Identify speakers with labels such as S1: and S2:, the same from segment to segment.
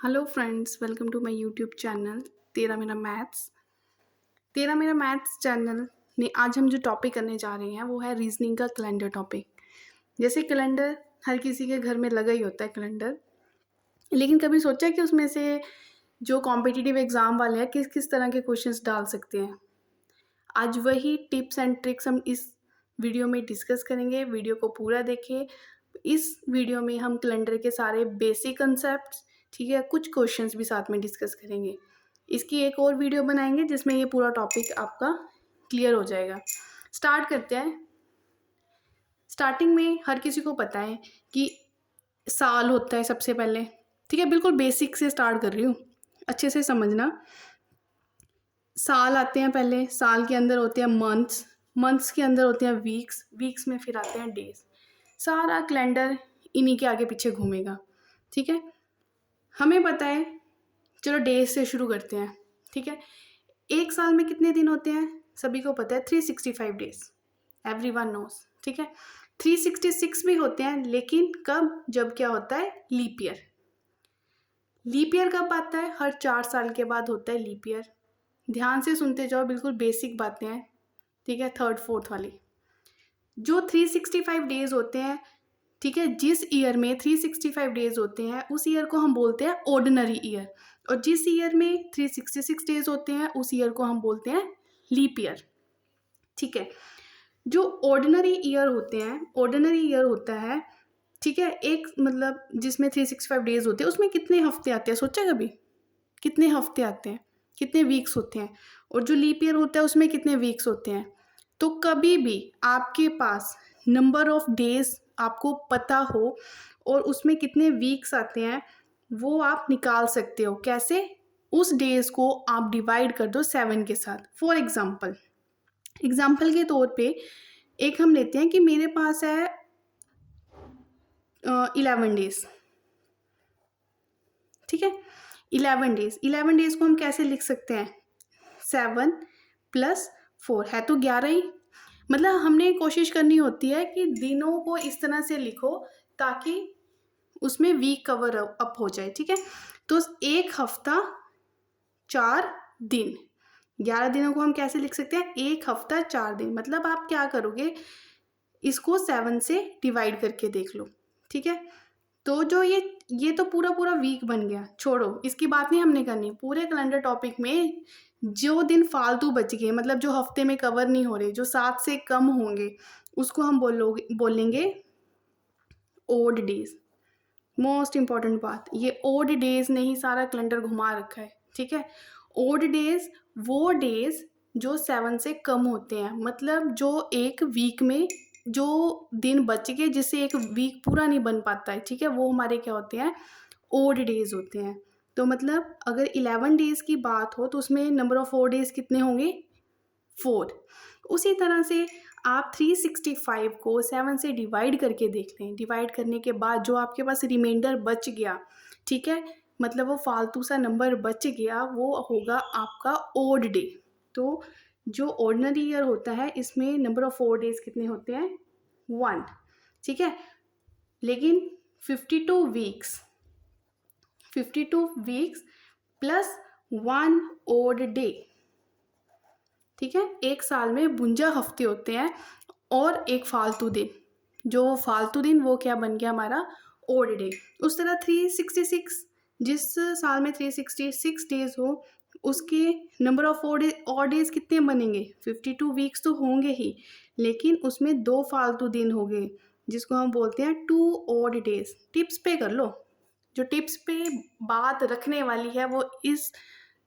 S1: Hello friends, welcome to my YouTube channel तेरा मेरा maths channel में आज हम जो टॉपिक करने जा रहे हैं वो है रीजनिंग का कैलेंडर टॉपिक। जैसे कैलेंडर हर किसी के घर में लगा ही होता है कैलेंडर, लेकिन कभी सोचा है कि उसमें से जो कॉम्पिटिटिव एग्ज़ाम वाले हैं किस किस तरह के क्वेश्चंस डाल सकते हैं। आज वही टिप्स एंड ट्रिक्स हम इस वीडियो में डिस्कस करेंगे। वीडियो को पूरा देखिए। इस वीडियो में हम कैलेंडर के सारे बेसिक कंसेप्ट्स, ठीक है, कुछ क्वेश्चंस भी साथ में डिस्कस करेंगे। इसकी एक और वीडियो बनाएंगे जिसमें ये पूरा टॉपिक आपका क्लियर हो जाएगा। स्टार्ट करते हैं। स्टार्टिंग में हर किसी को पता है कि साल होता है सबसे पहले, ठीक है। बिल्कुल बेसिक से स्टार्ट कर रही हूँ, अच्छे से समझना। साल आते हैं पहले, साल के अंदर होते हैं मंथ्स, मंथ्स के अंदर होते हैं वीक्स, वीक्स में फिर आते हैं डेज। सारा कैलेंडर इन्हीं के आगे पीछे घूमेगा, ठीक है। हमें पता है, चलो डेज से शुरू करते हैं, ठीक है। एक साल में कितने दिन होते हैं सभी को पता है, 365 डेज, एवरीवन नोस, ठीक है। 366 भी होते हैं, लेकिन कब, जब क्या होता है, लीप ईयर। लीप ईयर कब आता है? हर 4 साल के बाद होता है लीप ईयर। ध्यान से सुनते जाओ, बिल्कुल बेसिक बातें हैं, ठीक है, थर्ड फोर्थ वाली। जो 365 डेज होते हैं, ठीक है, जिस ईयर में 365 डेज होते हैं उस ईयर को हम बोलते हैं ऑर्डिनरी ईयर, और जिस ईयर में 366 डेज होते हैं उस ईयर को हम बोलते हैं लीप ईयर, ठीक है। जो ऑर्डिनरी ईयर होते हैं, ऑर्डिनरी ईयर होता है, ठीक है, एक मतलब जिसमें 365 डेज होते हैं उसमें कितने हफ्ते आते हैं? सोचा कभी कितने हफ्ते आते हैं, कितने वीक्स होते हैं? और जो लीप ईयर होता है उसमें कितने वीक्स होते हैं? तो कभी भी आपके पास नंबर ऑफ डेज आपको पता हो और उसमें कितने वीक्स आते हैं वो आप निकाल सकते हो। कैसे? उस डेज को आप डिवाइड कर दो 7 के साथ। फॉर एग्जाम्पल के तौर पे एक हम लेते हैं कि मेरे पास है 11 डेज, ठीक है। 11 डेज को हम कैसे लिख सकते हैं? 7 + 4 है तो 11 ही। मतलब हमने कोशिश करनी होती है कि दिनों को इस तरह से लिखो ताकि उसमें वीक कवर अप हो जाए, ठीक है। तो एक हफ्ता 4 दिन, 11 दिनों को हम कैसे लिख सकते हैं? एक हफ्ता 4 दिन। मतलब आप क्या करोगे, इसको 7 से डिवाइड करके देख लो, ठीक है। तो जो ये तो पूरा पूरा वीक बन गया, छोड़ो, इसकी बात नहीं हमने करनी। पूरे कैलेंडर टॉपिक में जो दिन फालतू बच गए, मतलब जो हफ्ते में कवर नहीं हो रहे, जो 7 से कम होंगे, उसको हम बोलेंगे ओड डेज। मोस्ट इंपॉर्टेंट बात, ये ओड डेज ने ही सारा कैलेंडर घुमा रखा है, ठीक है। ओड डेज वो डेज जो 7 से कम होते हैं, मतलब जो एक वीक में जो दिन बच गए जिससे एक वीक पूरा नहीं बन पाता है, ठीक है, वो हमारे क्या होते हैं? ओड डेज होते हैं। तो मतलब अगर 11 डेज की बात हो तो उसमें नंबर ऑफ ओड डेज कितने होंगे? 4। उसी तरह से आप 365 को 7 से डिवाइड करके देख लें। डिवाइड करने के बाद जो आपके पास रिमाइंडर बच गया, ठीक है, मतलब वो फालतू सा नंबर बच गया, वो होगा आपका ओड डे। तो जो ऑर्डिनरी ईयर होता है इसमें नंबर ऑफ ओड डेज कितने होते हैं? 1, ठीक है। लेकिन 52 weeks, 52 weeks plus 1 odd day, ठीक है। एक साल में 52 हफ्ते होते हैं और एक फालतू दिन, जो वो फालतू दिन वो क्या बन गया? हमारा ओड डे। उस तरह 366, जिस साल में 366 डेज हो उसके नंबर ऑफ ओड डेज कितने बनेंगे? 52 वीक्स तो होंगे ही, लेकिन उसमें 2 फालतू दिन हो गए जिसको हम बोलते हैं 2 ओड डेज। टिप्स पे कर लो, जो टिप्स पे बात रखने वाली है वो इस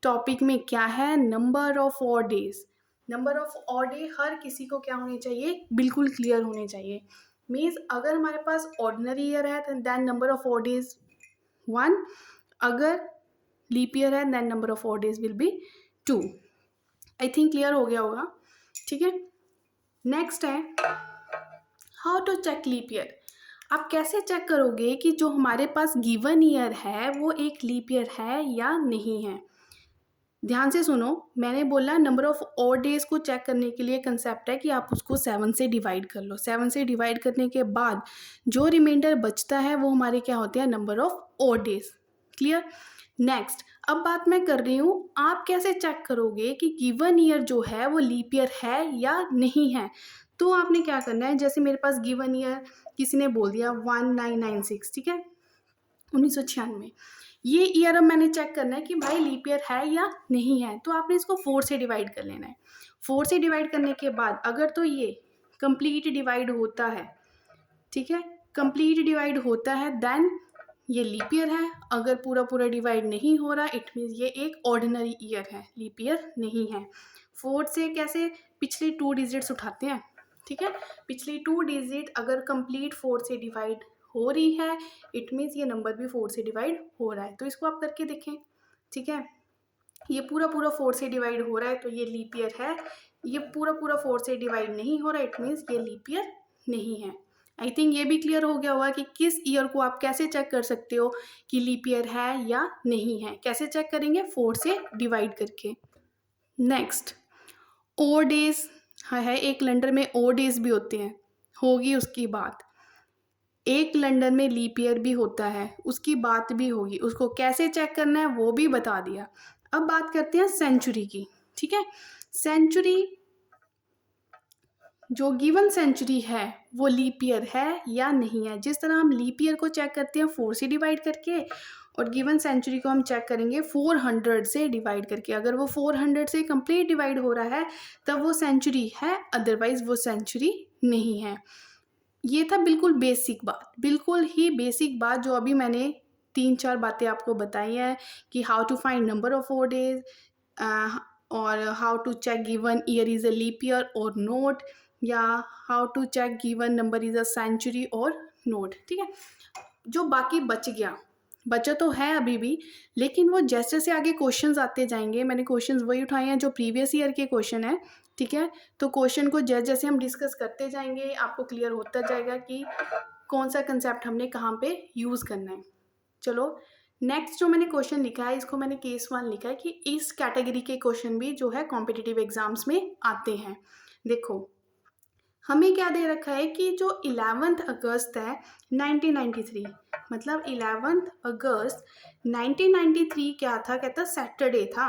S1: टॉपिक में क्या है? Number of odd days. Number of odd day हर किसी को क्या होने चाहिए? बिल्कुल क्लियर होने चाहिए। मीन्स अगर हमारे पास ऑर्डिनरी ईयर है then number of odd days 1, अगर लीप ईयर है then number of odd days will be 2। I think clear हो गया होगा, ठीक है। नेक्स्ट है how to check leap year. आप कैसे चेक करोगे कि जो हमारे पास गिवन ईयर है वो एक लीप ईयर है या नहीं है? ध्यान से सुनो, मैंने बोला नंबर ऑफ ऑड डेज को चेक करने के लिए कंसेप्ट है कि आप उसको 7 से डिवाइड कर लो। 7 से डिवाइड करने के बाद जो रिमाइंडर बचता है वो हमारे क्या होते हैं? Number of odd days, clear. Next, अब बात मैं कर रही हूँ आप कैसे चेक करोगे कि गिवन ईयर जो है वो लीप ईयर है या नहीं है। तो आपने क्या करना है, जैसे मेरे पास गिवन ईयर किसी ने बोल दिया 1996, ठीक है, 1996, ये ईयर अब मैंने चेक करना है कि भाई लीप ईयर है या नहीं है। तो आपने इसको 4 से डिवाइड कर लेना है। 4 से डिवाइड करने के बाद अगर तो ये कंप्लीट डिवाइड होता है, ठीक है, कंप्लीट डिवाइड होता है देन ये लीप ईयर है। अगर पूरा पूरा डिवाइड नहीं हो रहा इट मीन्स ये एक ऑर्डिनरी ईयर है, लीप ईयर नहीं है। 4 से कैसे पिछले 2 डिजिट्स उठाते हैं, ठीक है, पिछली 2 डिजिट अगर कंप्लीट 4 से डिवाइड हो रही है इट मीन्स ये नंबर भी 4 से डिवाइड हो रहा है। तो इसको आप करके देखें, ठीक है, ये पूरा पूरा 4 से डिवाइड हो रहा है तो ये लीप ईयर है। ये पूरा पूरा 4 से डिवाइड नहीं हो रहा इट मीन्स ये लीप ईयर नहीं है। आई थिंक ये भी क्लियर हो गया होगा कि किस ईयर को आप कैसे चेक कर सकते हो कि लीप ईयर है या नहीं है। कैसे चेक करेंगे, 4 से डिवाइड करके। नेक्स्ट, ओ डेज है, एक कैलेंडर में ओ डेज भी होते हैं, होगी उसकी बात। एक कैलेंडर में लीप ईयर भी होता है, उसकी बात भी होगी। उसको कैसे चेक करना है वो भी बता दिया। अब बात करते हैं सेंचुरी की, ठीक है। सेंचुरी, जो गिवन सेंचुरी है वो लीप ईयर है या नहीं है। जिस तरह हम लीप ईयर को चेक करते हैं 4 से डिवाइड करके, और गिवन सेंचुरी को हम चेक करेंगे 400 से डिवाइड करके। अगर वो 400 से कंप्लीट डिवाइड हो रहा है तब वो सेंचुरी है, अदरवाइज वो सेंचुरी नहीं है। ये था बिल्कुल बेसिक बात, बिल्कुल ही बेसिक बात जो अभी मैंने 3-4 बातें आपको बताई हैं कि how to find number of 4 days और how to check given year is a leap year और नोट, या how to check given number is a century और नोट, ठीक है। जो बाकी बच गया, बचा तो है अभी भी, लेकिन वो जैसे जैसे आगे क्वेश्चंस आते जाएंगे, मैंने क्वेश्चंस वही उठाए हैं जो प्रीवियस ईयर के क्वेश्चन है, ठीक है। तो क्वेश्चन को जैसे जैसे हम डिस्कस करते जाएंगे आपको क्लियर होता जाएगा कि कौन सा कंसेप्ट हमने कहाँ पे यूज़ करना है। चलो नेक्स्ट जो मैंने क्वेश्चन लिखा है इसको मैंने केस 1 लिखा है कि इस कैटेगरी के क्वेश्चन भी जो है कॉम्पिटिटिव एग्जाम्स में आते हैं। देखो हमें क्या दे रखा है कि जो 11 अगस्त है 1993, मतलब 11 अगस्त 1993 क्या था, कहता सैटरडे था।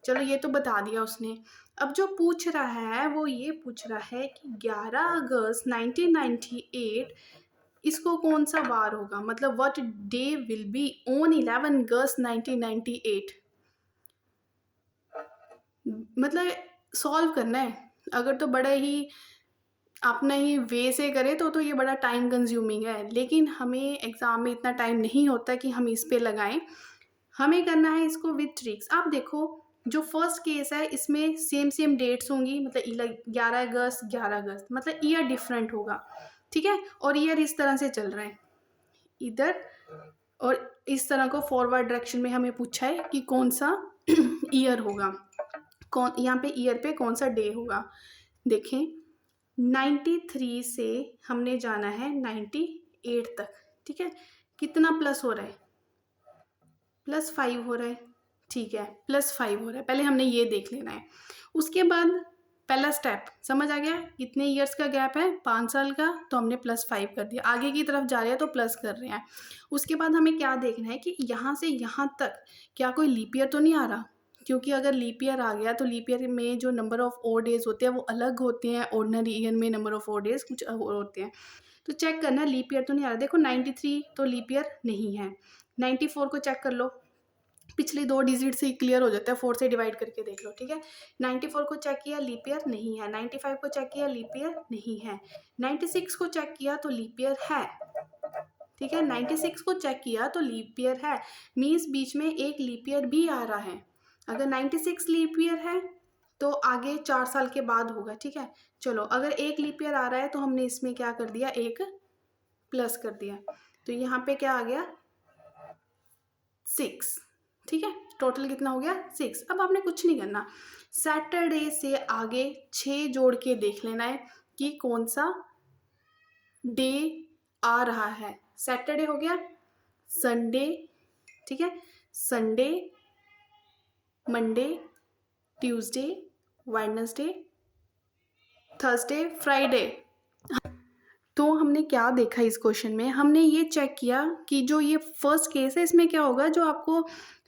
S1: चलो ये तो बता दिया उसने। अब जो पूछ रहा है वो ये पूछ रहा है कि 11 अगस्त 1998 इसको कौन सा वार होगा, मतलब what day will be on 11 अगस्त 1998। मतलब सॉल्व करना है। अगर तो बड़ा ही अपना ही वे से करे तो ये बड़ा टाइम कंज्यूमिंग है, लेकिन हमें एग्ज़ाम में इतना टाइम नहीं होता कि हम इस पे लगाएं। हमें करना है इसको विथ ट्रिक्स। आप देखो जो फर्स्ट केस है इसमें सेम डेट्स होंगी, मतलब 11 अगस्त 11 अगस्त, मतलब ईयर डिफरेंट होगा, ठीक है। और ईयर इस तरह से चल रहा है इधर, और इस तरह को फॉरवर्ड डायरेक्शन में हमें पूछा है कि कौन सा ईयर होगा, कौन यहाँ पे ईयर पे कौन सा डे होगा। देखें 93 से हमने जाना है 98 तक, ठीक है। कितना प्लस हो रहा है, +5 हो रहा है, ठीक है, +5 हो रहा है। पहले हमने ये देख लेना है। उसके बाद पहला स्टेप समझ आ गया, कितने ईयर्स का गैप है, 5 साल का, तो हमने +5 कर दिया। आगे की तरफ जा रहे हैं तो प्लस कर रहे हैं। उसके बाद हमें क्या देखना है कि यहाँ से यहाँ तक क्या कोई लीप ईयर तो नहीं आ रहा, क्योंकि अगर लीप ईयर आ गया तो लीप ईयर में जो नंबर ऑफ ओड डेज होते हैं वो अलग होते हैं, ऑर्डिनरी ईयर में नंबर ऑफ ओड डेज कुछ और होते हैं। तो चेक करना लीप ईयर तो नहीं आ रहा। देखो 93 तो लीप ईयर नहीं है। 94 को चेक कर लो, पिछले 2 डिजिट से क्लियर हो जाता है, 4 से डिवाइड करके देख लो, ठीक है। 94 को चेक किया लीप ईयर नहीं है, 95 को चेक किया लीप ईयर नहीं है, 96 को चेक किया तो लीप ईयर है, ठीक है। 96 को चेक किया तो लीप ईयर है, मीन्स बीच में एक लीप ईयर भी आ रहा है। अगर 96 लीप ईयर है तो आगे 4 साल के बाद होगा, ठीक है। चलो अगर एक लीप ईयर आ रहा है तो हमने इसमें क्या कर दिया, एक प्लस कर दिया, तो यहाँ पे क्या आ गया 6, ठीक है। टोटल कितना हो गया 6। अब आपने कुछ नहीं करना, सैटरडे से आगे 6 जोड़ के देख लेना है कि कौन सा डे आ रहा है। सैटरडे हो गया, संडे, ठीक है, Sunday, Monday, Tuesday, Wednesday, Thursday, Friday. तो हमने क्या देखा इस क्वेश्चन में, हमने ये चेक किया कि जो ये फर्स्ट केस है इसमें क्या होगा, जो आपको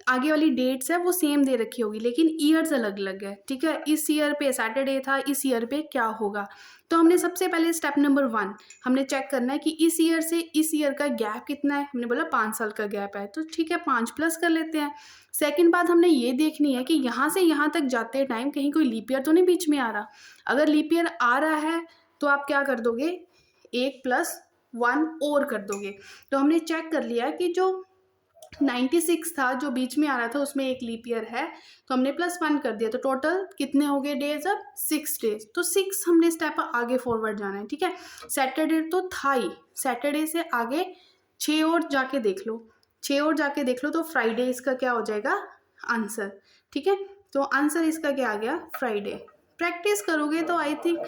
S1: आगे वाली डेट्स है वो सेम दे रखी होगी लेकिन ईयर्स अलग अलग है, ठीक है। इस ईयर पे सैटरडे था, इस ईयर पे क्या होगा। तो हमने सबसे पहले स्टेप नंबर 1 हमने चेक करना है कि इस ईयर से इस ईयर का गैप कितना है। हमने बोला 5 साल का गैप है, तो ठीक है 5 प्लस कर लेते हैं। सेकेंड बात हमने ये देखनी है कि यहाँ से यहाँ तक जाते टाइम कहीं कोई लीप ईयर तो नहीं बीच में आ रहा। अगर लीप ईयर आ रहा है तो आप क्या कर दोगे, 1+1 और कर दोगे। तो हमने चेक कर लिया कि जो 96 था जो बीच में आ रहा था उसमें एक लीप ईयर है, तो हमने +1 कर दिया, तो टोटल कितने हो गए डेज, अब 6 डेज। तो 6 हमने स्टेप आगे फॉरवर्ड जाना है, ठीक है। सैटरडे तो था ही, सैटरडे से आगे 6 और जाके देख लो, 6 और जाके देख लो, तो फ्राइडे इसका क्या हो जाएगा आंसर, ठीक है। तो आंसर इसका क्या आ गया, फ्राइडे। प्रैक्टिस करोगे तो आई थिंक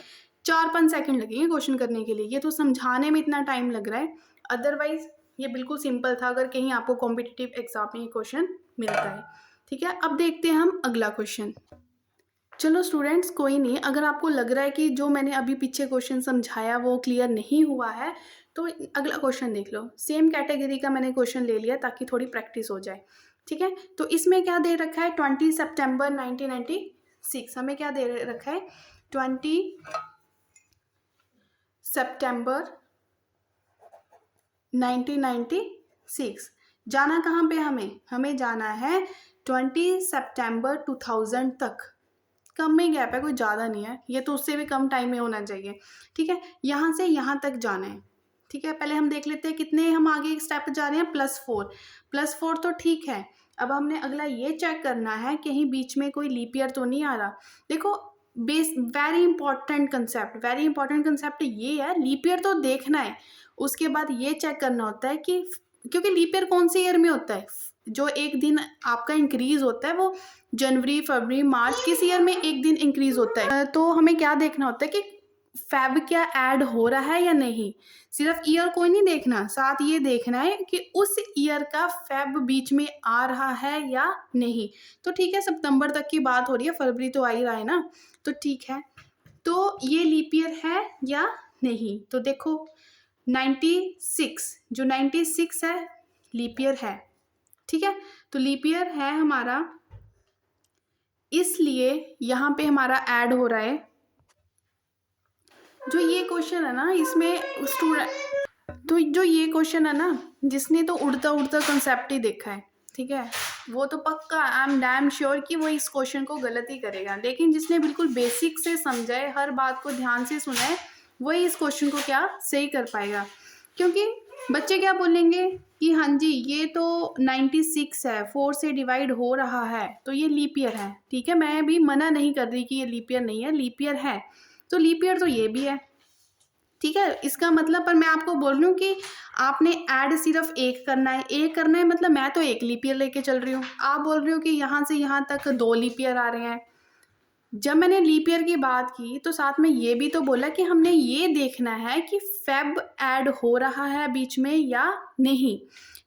S1: 4-5 सेकंड लगेंगे क्वेश्चन करने के लिए, ये तो समझाने में इतना टाइम लग रहा है, अदरवाइज ये बिल्कुल सिंपल था अगर कहीं आपको कॉम्पिटिटिव एग्जाम में ये क्वेश्चन मिलता है, ठीक है। अब देखते हैं हम अगला क्वेश्चन। चलो स्टूडेंट्स कोई नहीं, अगर आपको लग रहा है कि जो मैंने अभी पीछे क्वेश्चन समझाया वो क्लियर नहीं हुआ है तो अगला क्वेश्चन देख लो। सेम कैटेगरी का मैंने क्वेश्चन ले लिया ताकि थोड़ी प्रैक्टिस हो जाए, ठीक है। तो इसमें क्या दे रखा है, 20 सितंबर 1996, हमें क्या दे रखा है, 20 सितंबर 1996। जाना कहाँ पे, हमें जाना है 20 सितंबर 2000 तक। कम में गैप है, कोई ज़्यादा नहीं है, ये तो उससे भी कम टाइम में होना चाहिए, ठीक है। यहाँ से यहाँ तक जाना है, ठीक है। पहले हम देख लेते हैं कितने हम आगे एक स्टेप जा रहे हैं, +4 तो ठीक है। अब हमने अगला ये चेक करना है कहीं बीच में कोई लीप ईयर तो नहीं आ रहा। देखो वेरी इंपॉर्टेंट कंसेप्ट ये है, लीप ईयर तो देखना है, उसके बाद ये चेक करना होता है कि क्योंकि लीप ईयर कौन से ईयर में होता है, जो एक दिन आपका इंक्रीज होता है वो जनवरी फरवरी मार्च किस ईयर में एक दिन इंक्रीज होता है। तो हमें क्या देखना होता है कि फेब क्या ऐड हो रहा है या नहीं, सिर्फ ईयर कोई नहीं देखना, साथ ये देखना है कि उस ईयर का फेब बीच में आ रहा है या नहीं। तो ठीक है, सितंबर तक की बात हो रही है, फरवरी तो आ ही रहा है ना, तो ठीक है। तो ये लीप ईयर है या नहीं, तो देखो 96, जो 96 है लीप ईयर है, ठीक है। तो लीप ईयर है हमारा, इसलिए यहाँ पे हमारा ऐड हो रहा है। जो ये क्वेश्चन है ना इसमें स्टूडेंट, तो जो ये क्वेश्चन है ना जिसने तो उड़ता उड़ता कंसेप्ट ही देखा है, ठीक है, वो तो पक्का आई एम डैम श्योर कि वो इस क्वेश्चन को गलत ही करेगा। लेकिन जिसने बिल्कुल बेसिक से समझा है, हर बात को ध्यान से सुना है, वही इस क्वेश्चन को क्या सही कर पाएगा। क्योंकि बच्चे क्या बोलेंगे कि हाँ जी ये तो 96 है, 4 से डिवाइड हो रहा है तो ये लीप ईयर है, ठीक है। मैं भी मना नहीं कर रही कि ये लीप ईयर नहीं है, लीप ईयर है, तो लीप ईयर तो ये भी है, ठीक है। इसका मतलब, पर मैं आपको बोल रही हूँ कि आपने ऐड सिर्फ एक करना है, मतलब मैं तो एक लीप ईयर लेके चल रही हूँ, आप बोल रहे हो कि यहाँ से यहाँ तक 2 लीप ईयर आ रहे हैं। जब मैंने लीप ईयर की बात की तो साथ में ये भी तो बोला कि हमने ये देखना है कि फेब ऐड हो रहा है बीच में या नहीं।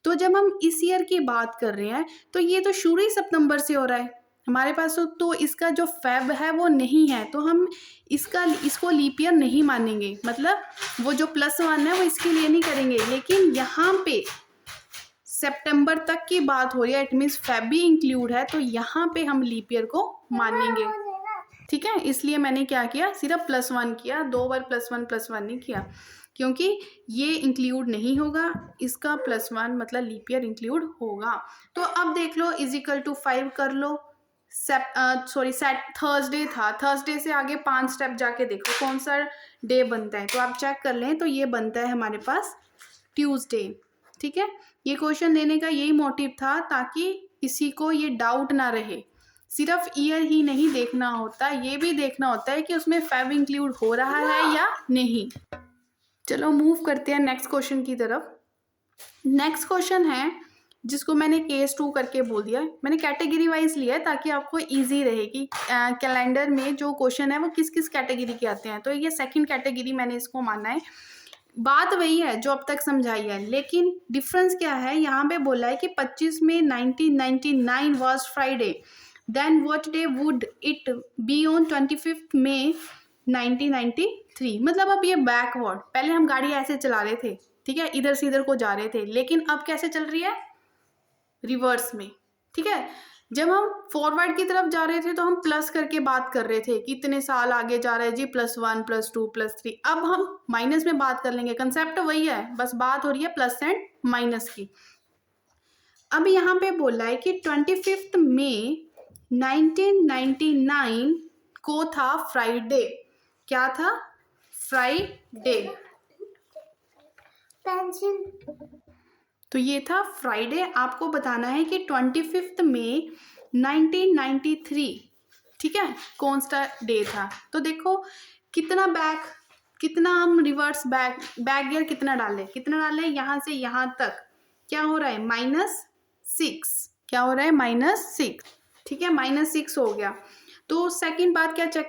S1: तो जब हम इस ईयर की बात कर रहे हैं तो ये तो शुरू ही सितंबर से हो रहा है हमारे पास, तो इसका जो फेब है वो नहीं है, तो हम इसको लीप ईयर नहीं मानेंगे, मतलब वो जो +1 है वो इसके लिए नहीं करेंगे। लेकिन यहाँ पे सितंबर तक की बात हो रही है, इट मीन्स फेब भी इंक्लूड है, तो यहाँ पे हम लीप ईयर को मानेंगे, ठीक है। इसलिए मैंने क्या किया, सिर्फ +1 किया, 2 बार +1 नहीं किया, क्योंकि ये इंक्लूड नहीं होगा, इसका +1 मतलब लीप ईयर इंक्लूड होगा। तो अब देख लो =5 कर लो, थर्सडे था, थर्सडे से आगे 5 स्टेप जाके देखो कौन सा डे बनता है, तो आप चेक कर लें, तो ये बनता है हमारे पास ट्यूसडे, ठीक है। ये क्वेश्चन लेने का यही मोटिव था ताकि किसी को ये डाउट ना रहे, सिर्फ ईयर ही नहीं देखना होता, ये भी देखना होता है कि उसमें फेब इंक्लूड हो रहा है या नहीं। चलो मूव करते हैं नेक्स्ट क्वेश्चन की तरफ। नेक्स्ट क्वेश्चन है जिसको मैंने केस 2 करके बोल दिया, मैंने कैटेगरी वाइज लिया है ताकि आपको इजी रहे कि कैलेंडर में जो क्वेश्चन है वो किस किस कैटेगरी के आते हैं। तो ये सेकंड कैटेगरी मैंने इसको माना है, बात वही है जो अब तक समझाई है, लेकिन डिफरेंस क्या है, यहाँ पे बोला है कि 25 में 1999 was Friday, then what day would it be on 25 May 1993। मतलब अब ये बैकवर्ड, पहले हम गाड़ी ऐसे चला रहे थे, ठीक है, इधर से इधर को जा रहे थे, लेकिन अब कैसे चल रही है, रिवर्स में, ठीक है। जब हम फॉरवर्ड की तरफ जा रहे थे तो हम प्लस करके बात कर रहे थे, कितने साल आगे जा रहे हैं जी, +1 +2 +3। अब हम माइनस में बात कर लेंगे, कंसेप्ट वही है, बस बात हो रही है प्लस एंड माइनस की। अब यहाँ पे बोला है कि 25 मई 1999 को था फ्राइडे। क्या था, फ्राइडे। तो ये था फ्राइडे। आपको बताना है कि 25 मई 1993, ठीक है, कौन सा डे था। तो देखो कितना बैक, कितना हम रिवर्स बैक गियर कितना डाले, यहाँ से यहाँ तक क्या हो रहा है, -6। क्या हो रहा है, -6, ठीक है, -6 हो गया। तो सेकंड बात क्या चेक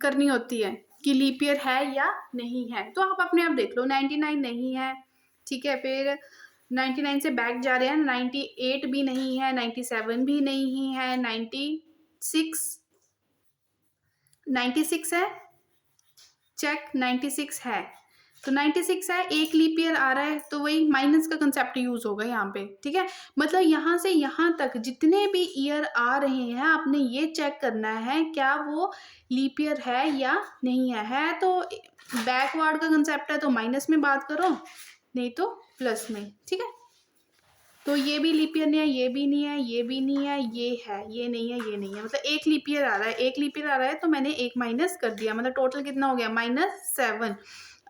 S1: करनी होती है कि लीप ईयर है या नहीं है। तो आप अपने आप देख लो, 99 नहीं है, ठीक है, फिर 99 से बैक जा रहे हैं, 98 भी नहीं है, 97 भी नहीं है, 96 है, चेक, 96 है। तो 96 है, एक लीप ईयर आ रहा है, तो वही माइनस का कंसेप्ट यूज होगा यहाँ पे, ठीक है। मतलब यहाँ से यहाँ तक जितने भी ईयर आ रहे हैं, आपने ये चेक करना है क्या वो लीप ईयर है या नहीं है तो बैकवर्ड का कंसेप्ट है तो माइनस में बात करो, नहीं तो प्लस में, ठीक है। तो ये भी लीप ईयर नहीं है, ये भी नहीं है, ये भी नहीं है, ये है, ये नहीं है, ये नहीं है, मतलब एक लीप ईयर आ रहा है, एक लीप ईयर आ रहा है तो मैंने एक माइनस कर दिया, मतलब टोटल कितना हो गया, -7।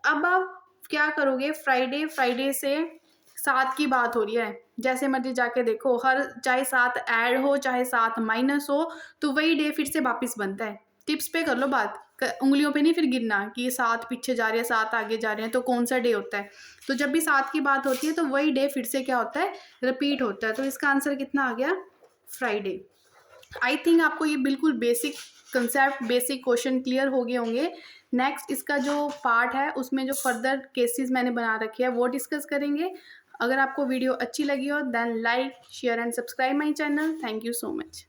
S1: अब आप क्या करोगे, फ्राइडे से 7 की बात हो रही है, जैसे मर्जी जाके देखो, हर चाहे 7 ऐड हो चाहे 7 माइनस हो, तो वही डे फिर से वापस बनता है। टिप्स पे कर लो बात, उंगलियों पे नहीं फिर गिनना कि 7 पीछे जा रहे हैं 7 आगे जा रहे हैं तो कौन सा डे होता है। तो जब भी 7 की बात होती है तो वही डे फिर से क्या होता है, रिपीट होता है। तो इसका आंसर कितना आ गया, फ्राइडे। आई थिंक आपको ये बिल्कुल basic concept, basic question clear हो गए होंगे। नेक्स्ट इसका जो पार्ट है उसमें जो फर्दर केसेस मैंने बना रखे हैं वो डिस्कस करेंगे। अगर आपको वीडियो अच्छी लगी हो then like share and subscribe my channel. Thank you so much.